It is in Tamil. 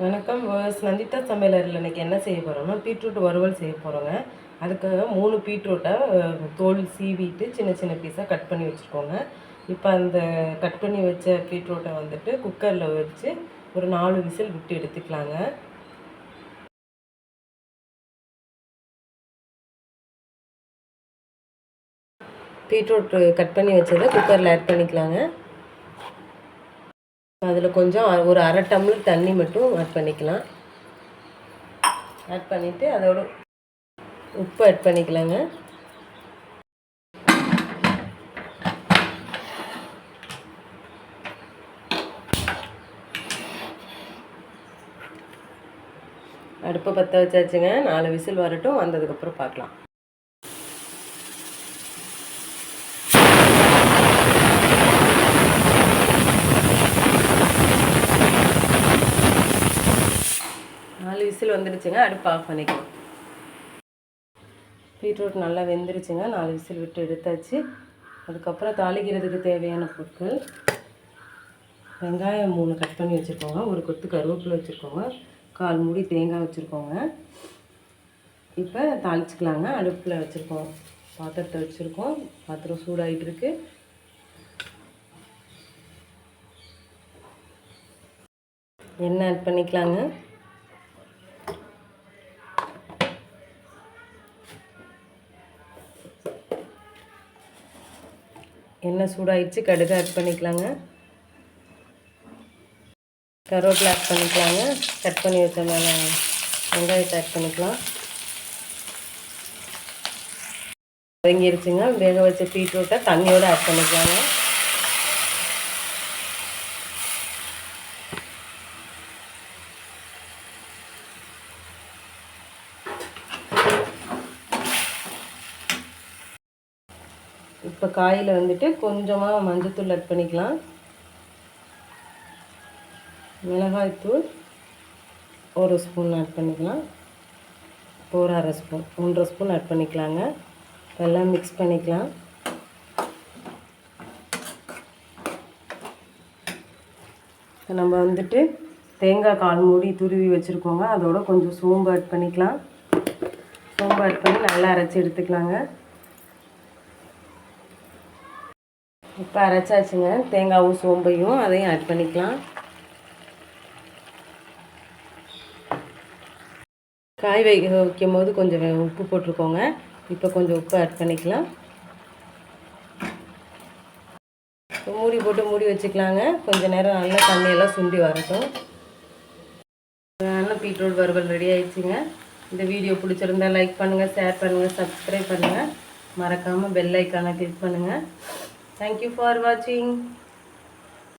வணக்கம். நந்திதா சமையலறையில் இன்றைக்கி என்ன செய்ய போகிறோம்னா பீட்ரூட் வறுவல் செய்ய போகிறோங்க. அதுக்காக 3 பீட்ரூட்டை தோல் சீவிட்டு சின்ன சின்ன பீஸாக கட் பண்ணி வச்சுருக்கோங்க. இப்போ அந்த கட் பண்ணி வச்ச பீட்ரூட்டை வந்துட்டு குக்கரில் வச்சு ஒரு 4 விசில் விட்டு எடுத்துக்கலாங்க. பீட்ரூட் கட் பண்ணி வச்சதை குக்கரில் ஆட் பண்ணிக்கலாங்க. அதில் கொஞ்சம் ஒரு அரை டம்ளர் தண்ணி மட்டும் ஆட் பண்ணிக்கலாம். ஆட் பண்ணிவிட்டு அதோட உப்பு ஆட் பண்ணிக்கலாங்க. அடுப்பை பற்ற வச்சாச்சுங்க. 4 விசில் வரட்டும், வந்ததுக்கப்புறம் பார்க்கலாம். விசில் வந்துடுச்சுங்க. அடுப்பு ஆஃப் பண்ணிக்கலாம். பீட்ரூட் நல்லா வெந்துருச்சுங்க. 4 விசில் விட்டு எடுத்தாச்சு. அதுக்கப்புறம் தாளிக்கிறதுக்கு தேவையான பொருட்கள்: வெங்காயம் 3 கட் பண்ணி வச்சுருக்கோங்க, ஒரு கொத்து கருவேப்பிலை வச்சுருக்கோங்க, 1/4 மூடி தேங்காய் வச்சுருக்கோங்க. இப்போ தாளிச்சிக்கலாங்க. அடுப்பில் வச்சுருக்கோம், பாத்திரத்தை வச்சுருக்கோம். பாத்திரம் சூடாகிட்டு இருக்கு. எண்ணெய் ஆட் பண்ணிக்கலாங்க. எண்ணெய் சூடாகிடுச்சு. கடுகு ஆட் பண்ணிக்கலாங்க. கருவேப்பிலை ஆட் பண்ணிக்கலாங்க. கட் பண்ணி வச்சனால வெங்காயத்தை ஆட் பண்ணிக்கலாம். வதங்கிருச்சுங்க. வேக வச்ச பீட்ரூட்டை தண்ணியோடு ஆட் பண்ணிக்கலாங்க. இப்போ காயில் வந்துட்டு கொஞ்சமாக மஞ்சத்தூள் ஆட் பண்ணிக்கலாம். மிளகாய்த்தூள் 1 ஸ்பூன் ஆட் பண்ணிக்கலாம். ஒரு அரை ஸ்பூன் 1.5 ஸ்பூன் ஆட் பண்ணிக்கலாங்க. எல்லாம் மிக்ஸ் பண்ணிக்கலாம். நம்ம வந்துட்டு தேங்காய் 1/4 மூடி துருவி வச்சுருக்கோங்க. அதோட கொஞ்சம் சோம்பு ஆட் பண்ணிக்கலாம். சோம்பு ஆட் பண்ணி நல்லா அரைச்சி எடுத்துக்கலாங்க. இப்போ அரைச்சாச்சுங்க. தேங்காயும் சோம்பையும் அதையும் ஆட் பண்ணிக்கலாம். காய் வைக்கும் போது கொஞ்சம் உப்பு போட்டிருக்கோங்க. இப்போ கொஞ்சம் உப்பு ஆட் பண்ணிக்கலாம். மூடி போட்டு மூடி வச்சுக்கலாங்க. கொஞ்சம் நேரம் நல்லா தண்ணியெல்லாம் சுண்டி வரட்டும். நல்லா பீட்ரூட் வறுவல் ரெடி ஆயிடுச்சுங்க. இந்த வீடியோ பிடிச்சிருந்தா லைக் பண்ணுங்கள், ஷேர் பண்ணுங்கள், சப்ஸ்கிரைப் பண்ணுங்கள். மறக்காமல் பெல் ஐக்கானை கிளிக் பண்ணுங்கள். Thank you for watching.